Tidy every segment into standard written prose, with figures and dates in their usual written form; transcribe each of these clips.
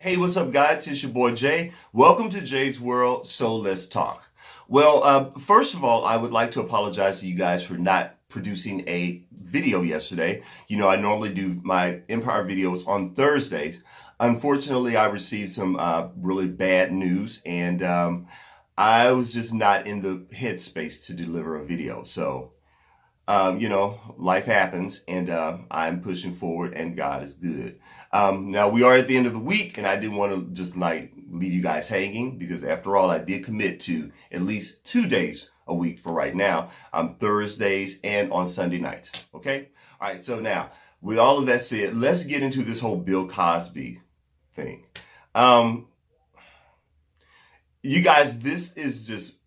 Hey, what's up, guys? It's your boy Jay. Welcome to Jay's World. So let's talk. Well, first of all, I would like to apologize to you guys for not producing a video yesterday. You know, I normally do my Empire videos on Thursdays. Unfortunately, I received some really bad news, and I was just not in the headspace to deliver a video. So, life happens, and I'm pushing forward, and God is good. Now we are at the end of the week, and I didn't want to just like leave you guys hanging because, after all, I did commit to at least 2 days a week for right now. Thursdays and on Sunday nights. Okay. All right. So now, with all of that said, let's get into this whole Bill Cosby thing. You guys, this is just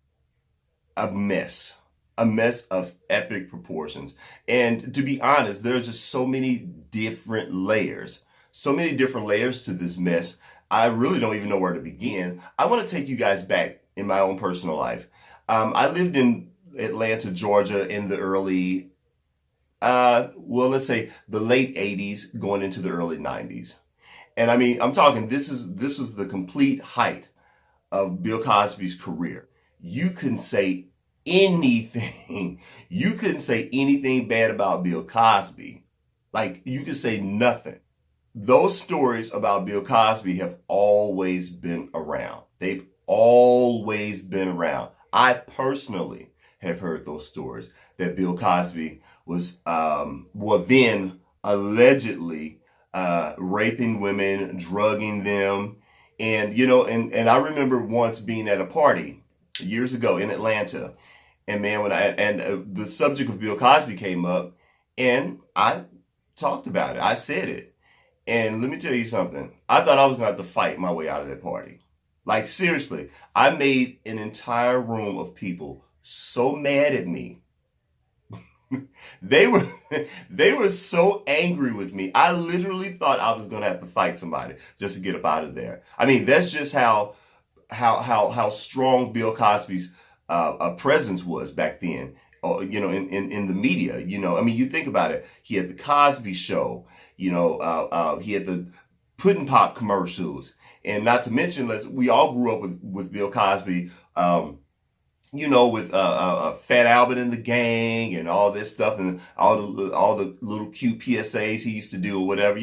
a mess of epic proportions. And to be honest, there's just so many different layers to this mess. I really don't even know where to begin. I want to take you guys back in my own personal life. I lived in Atlanta, Georgia in the early, let's say the late 80s going into the early 90s. And I mean, I'm talking, this is the complete height of Bill Cosby's career. You can say anything. You couldn't say anything bad about Bill Cosby. Like, you could say nothing. Those stories about Bill Cosby have always been around. They've always been around. I personally have heard those stories that Bill Cosby was, then allegedly raping women, drugging them. And, and I remember once being at a party years ago in Atlanta. And man, the subject of Bill Cosby came up, and I talked about it. I said it. And let me tell you something. I thought I was going to have to fight my way out of that party. Like, seriously, I made an entire room of people so mad at me. They were so angry with me. I literally thought I was going to have to fight somebody just to get up out of there. I mean, that's just how strong Bill Cosby's presence was back then. In the media. I mean, you think about it. He had the Cosby Show. He had the Puddin' Pop commercials, and not to mention, we all grew up with Bill Cosby. With Fat Albert and the Gang and all this stuff, and all the little cute PSAs he used to do or whatever.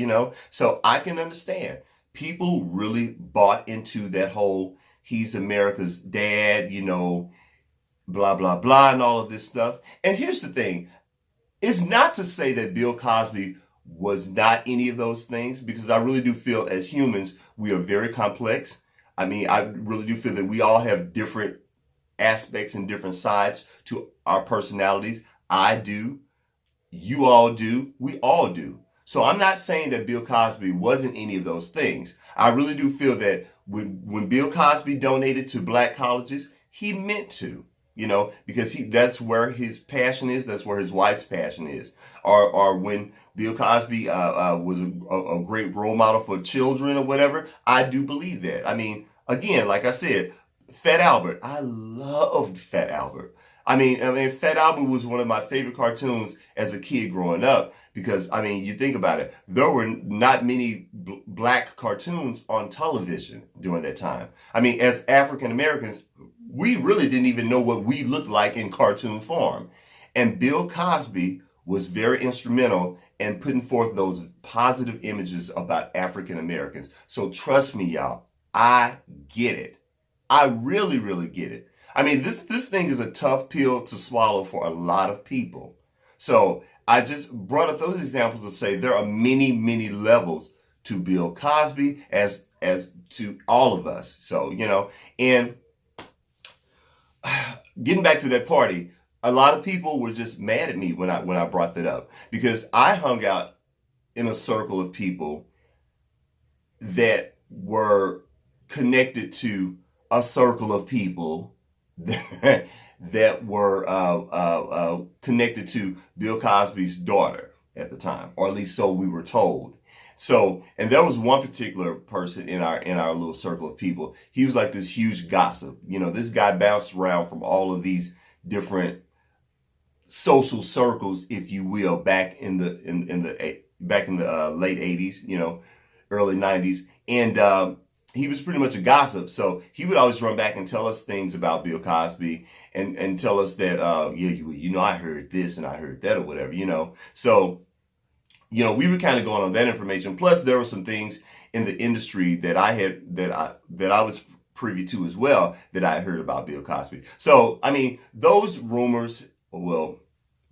So I can understand people really bought into that whole he's America's dad, blah, blah, blah, and all of this stuff. And here's the thing. It's not to say that Bill Cosby was not any of those things, because I really do feel as humans, we are very complex. I mean, I really do feel that we all have different aspects and different sides to our personalities. I do. You all do. We all do. So I'm not saying that Bill Cosby wasn't any of those things. I really do feel that when Bill Cosby donated to black colleges, he meant to. Because that's where his passion is. That's where his wife's passion is. Or when Bill Cosby was a great role model for children or whatever, I do believe that. I mean, again, like I said, Fat Albert. I loved Fat Albert. I mean, Fat Albert was one of my favorite cartoons as a kid growing up, because, I mean, you think about it, there were not many black cartoons on television during that time. I mean, as African Americans, we really didn't even know what we looked like in cartoon form. And Bill Cosby was very instrumental in putting forth those positive images about African Americans. So trust me, y'all, I get it. I really, really get it. I mean, this thing is a tough pill to swallow for a lot of people. So I just brought up those examples to say there are many, many levels to Bill Cosby as to all of us. So, and getting back to that party, a lot of people were just mad at me when I brought that up, because I hung out in a circle of people that were connected to a circle of people that were connected to Bill Cosby's daughter at the time, or at least so we were told. So, and there was one particular person in our little circle of people. He was like this huge gossip. This guy bounced around from all of these different social circles, if you will, back in the late 80s, early 90s. And he was pretty much a gossip. So he would always run back and tell us things about Bill Cosby and tell us that, yeah, you know, I heard this and I heard that or whatever, you know. So, you know, we were kind of going on that information. Plus, there were some things in the industry that I was privy to as well that I heard about Bill Cosby. So, I mean, those rumors, well,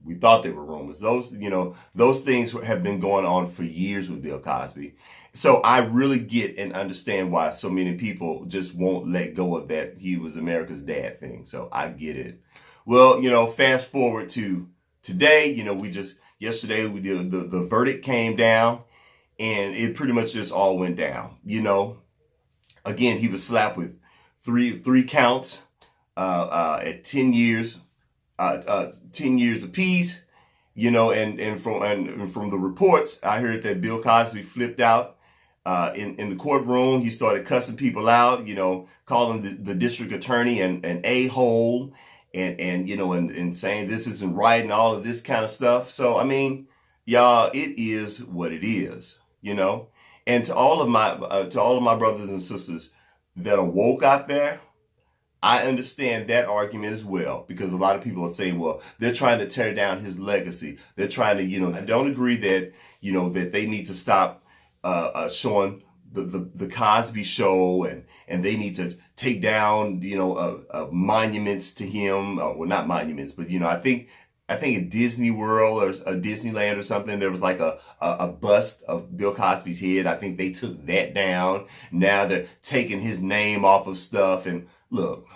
we thought they were rumors. Those, you know, those things have been going on for years with Bill Cosby. So I really get and understand why so many people just won't let go of that he was America's dad thing. So I get it. Well, you know, fast forward to today, you know, yesterday we did the verdict came down and it pretty much just all went down. You know, again, he was slapped with three counts at 10 years, 10 years apiece. You know, and from the reports, I heard that Bill Cosby flipped out in the courtroom. He started cussing people out, you know, calling the district attorney an a-hole and you know, and saying this isn't right and all of this kind of stuff. So, I mean, y'all, it is what it is, you know. And to all of my brothers and sisters that are woke out there, I understand that argument as well, because a lot of people are saying, well, they're trying to tear down his legacy. They're trying to, you know, I don't agree that, you know, that they need to stop showing the Cosby Show and they need to take down, you know, monuments to him. Well, not monuments, but, you know, I think at Disney World or Disneyland or something, there was like a bust of Bill Cosby's head. I think they took that down. Now they're taking his name off of stuff. And look,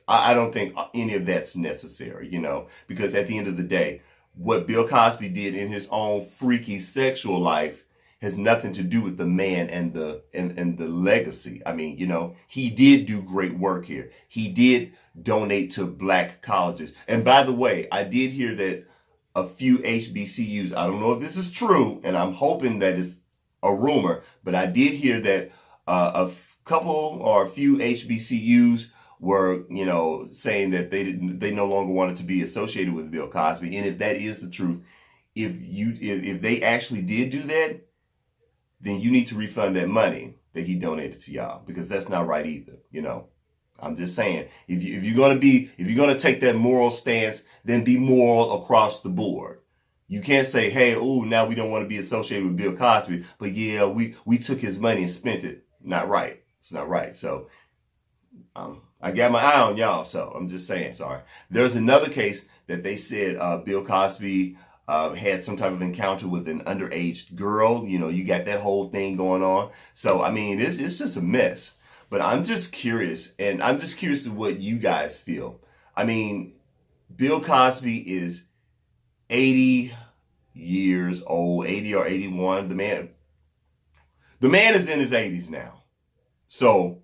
I don't think any of that's necessary, you know, because at the end of the day, what Bill Cosby did in his own freaky sexual life has nothing to do with the man and the legacy. I mean, you know, he did do great work here. He did donate to black colleges. And by the way, I did hear that a few HBCUs, I don't know if this is true, and I'm hoping that it's a rumor, but I did hear that a couple or a few HBCUs were, you know, saying that they no longer wanted to be associated with Bill Cosby. And if that is the truth, if they actually did do that, then you need to refund that money that he donated to y'all, because that's not right either. You know, I'm just saying, if you're gonna take that moral stance, then be moral across the board. You can't say, hey, oh, now we don't want to be associated with Bill Cosby, but yeah, we took his money and spent it. Not right. It's not right. So I got my eye on y'all. So I'm just saying, sorry. There's another case that they said Bill Cosby had some type of encounter with an underage girl. You know, you got that whole thing going on. So, I mean, it's just a mess. But I'm just curious, and I'm just curious to what you guys feel. I mean, Bill Cosby is 80 years old, 80 or 81. The man is in his 80s now. So,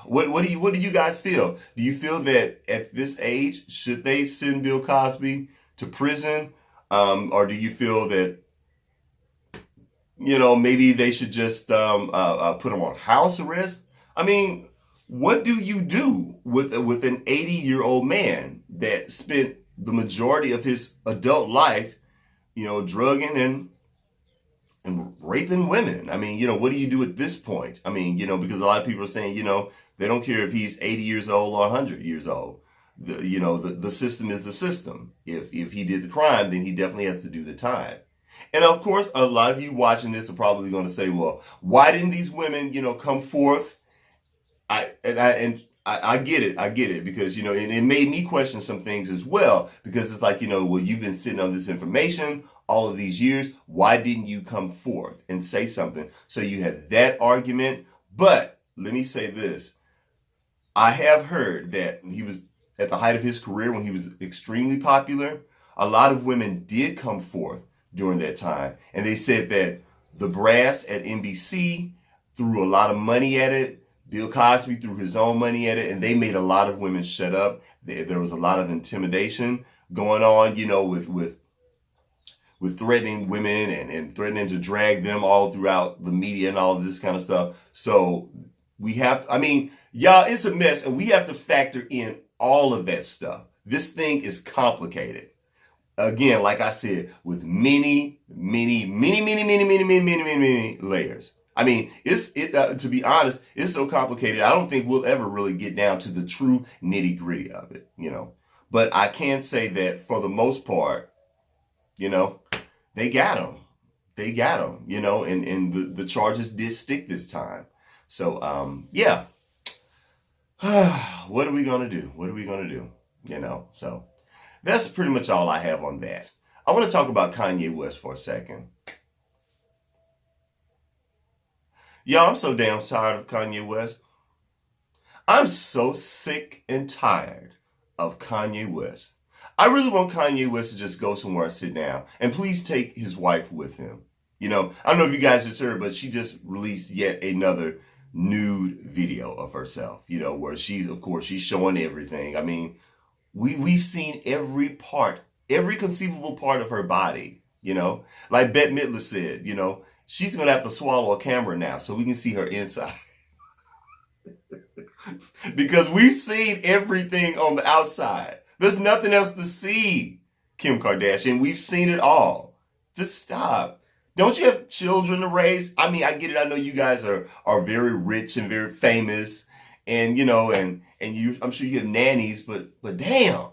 what do you guys feel? Do you feel that at this age, should they send Bill Cosby to prison? Or do you feel that, you know, maybe they should just put him on house arrest? I mean, what do you do with an 80-year-old man that spent the majority of his adult life, you know, drugging and raping women? I mean, you know, what do you do at this point? I mean, you know, because a lot of people are saying, you know, they don't care if he's 80 years old or 100 years old. The system is the system. If he did the crime, then he definitely has to do the time. And of course, a lot of you watching this are probably going to say, well, why didn't these women, you know, come forth? I get it, because, you know, and it made me question some things as well, because it's like, you know, well, you've been sitting on this information all of these years. Why didn't you come forth and say something? So you had that argument. But let me say this. I have heard that he was at the height of his career, when he was extremely popular, a lot of women did come forth during that time. And they said that the brass at NBC threw a lot of money at it. Bill Cosby threw his own money at it, and they made a lot of women shut up. There was a lot of intimidation going on, you know, with threatening women and threatening to drag them all throughout the media and all of this kind of stuff. So we have, I mean, y'all, it's a mess, and we have to factor in all of that stuff. This thing is complicated. Again, like I said, with many layers. I mean, to be honest, it's so complicated. I don't think we'll ever really get down to the true nitty gritty of it, But I can say that for the most part, you know, they got him. They got him, and the charges did stick this time. So, yeah. What are we going to do? What are we going to do? So that's pretty much all I have on that. I want to talk about Kanye West for a second. Y'all, I'm so damn tired of Kanye West. I'm so sick and tired of Kanye West. I really want Kanye West to just go somewhere and sit down. And please take his wife with him. I don't know if you guys just heard, but she just released yet another nude video of herself, where she's showing everything. I mean, we've seen every conceivable part of her body, Like Bette Midler said, she's going to have to swallow a camera now so we can see her inside. Because we've seen everything on the outside. There's nothing else to see, Kim Kardashian. We've seen it all. Just stop. Don't you have children to raise? I mean, I get it. I know you guys are very rich and very famous, and I'm sure you have nannies, but damn.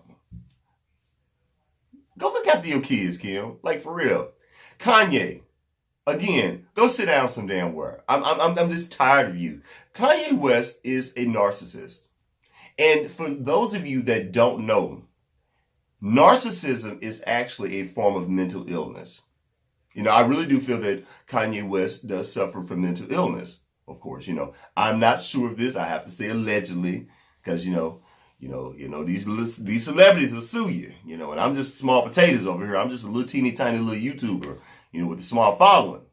Go look after your kids, Kim. Like, for real. Kanye, again, go sit down some damn where. I'm just tired of you. Kanye West is a narcissist. And for those of you that don't know, narcissism is actually a form of mental illness. I really do feel that Kanye West does suffer from mental illness. Of course, I'm not sure of this. I have to say allegedly, because these celebrities will sue you. And I'm just small potatoes over here. I'm just a little teeny tiny little YouTuber, with a small following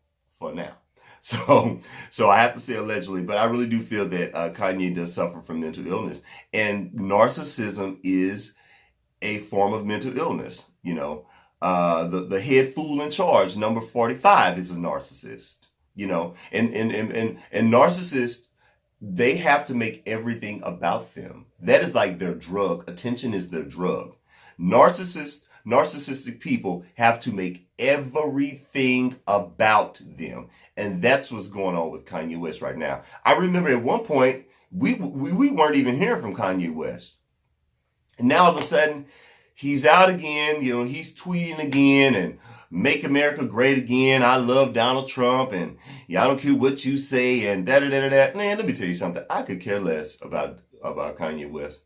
for now. So I have to say allegedly, but I really do feel that Kanye does suffer from mental illness, and narcissism is a form of mental illness. The head fool in charge, number 45, is a narcissist. And narcissists, they have to make everything about them. That is like their drug. Attention is their drug. Narcissistic people have to make everything about them. And that's what's going on with Kanye West right now. I remember at one point, we weren't even hearing from Kanye West. And now all of a sudden, he's out again, he's tweeting again and make America great again. I love Donald Trump and I don't care what you say and da-da-da-da-da. Man, let me tell you something. I could care less about Kanye West.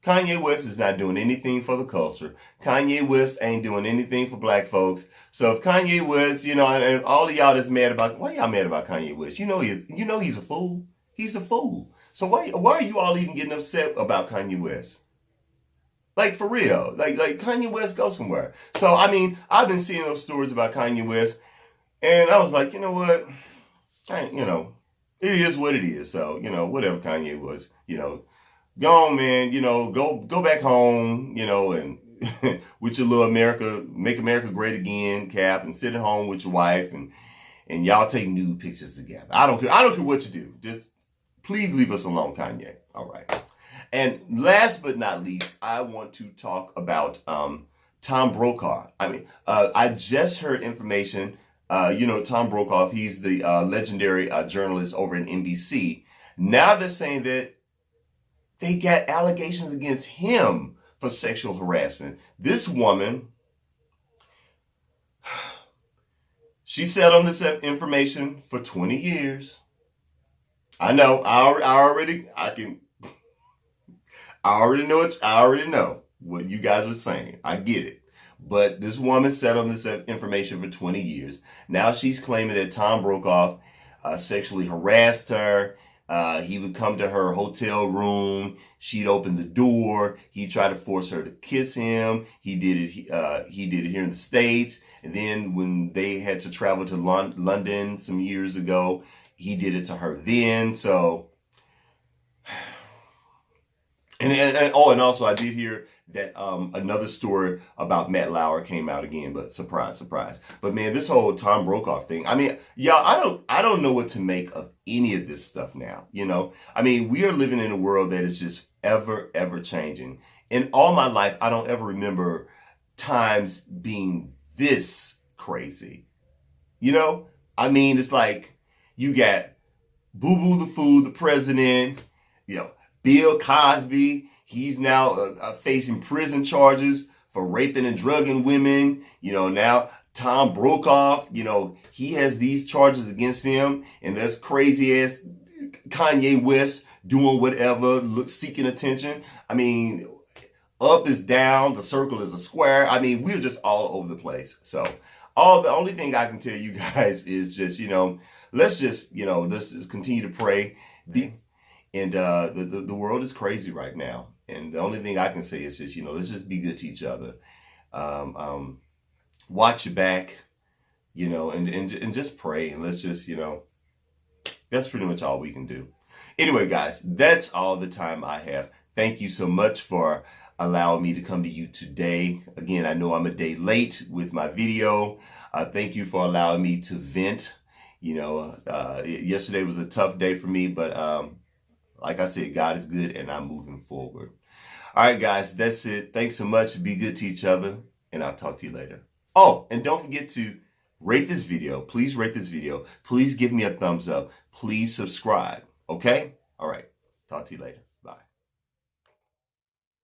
Kanye West is not doing anything for the culture. Kanye West ain't doing anything for black folks. So if Kanye West, and all of y'all that's mad about, why y'all mad about Kanye West? He's a fool. He's a fool. So why are you all even getting upset about Kanye West? Like, for real. Like Kanye West, go somewhere. So, I mean, I've been seeing those stories about Kanye West, and I was like, you know what? It is what it is. So, whatever Kanye was, go on, man, go back home, and with your little make America great again cap, and sit at home with your wife, and y'all take nude pictures together. I don't care what you do. Just please leave us alone, Kanye. All right. And last but not least, I want to talk about Tom Brokaw. I mean, I just heard information. Tom Brokaw, he's the legendary journalist over in NBC. Now they're saying that they got allegations against him for sexual harassment. This woman, she sat on this information for 20 years. I know. I already know what you guys are saying. I get it. But this woman sat on this information for 20 years. Now she's claiming that Tom Brokaw sexually harassed her. He would come to her hotel room. She'd open the door. He tried to force her to kiss him. He did it here in the States. And then when they had to travel to London some years ago, he did it to her then. So, and also I did hear that another story about Matt Lauer came out again, but surprise, surprise. But man, this whole Tom Brokaw thing, I mean, y'all, I don't know what to make of any of this stuff now, I mean, we are living in a world that is just ever changing. In all my life, I don't ever remember times being this crazy. I mean, it's like, You got Boo Boo the Fool, the president, you know, Bill Cosby. He's now facing prison charges for raping and drugging women. You know, now Tom Brokaw, you know, he has these charges against him. And there's crazy ass Kanye West doing whatever, seeking attention. I mean, up is down, the circle is a square. I mean, we're just all over the place. So the only thing I can tell you guys is just, you know, let's just continue to pray. And the world is crazy right now. And the only thing I can say is just, you know, let's just be good to each other. Watch your back, you know, and just pray. And let's just, you know, that's pretty much all we can do. Anyway, guys, that's all the time I have. Thank you so much for allowing me to come to you today. Again, I know I'm a day late with my video. Thank you for allowing me to vent. You know, yesterday was a tough day for me, but like I said, God is good and I'm moving forward. All right, guys, that's it. Thanks so much. Be good to each other, and I'll talk to you later. Oh, and don't forget to rate this video. Please rate this video. Please give me a thumbs up. Please subscribe. Okay? All right. Talk to you later.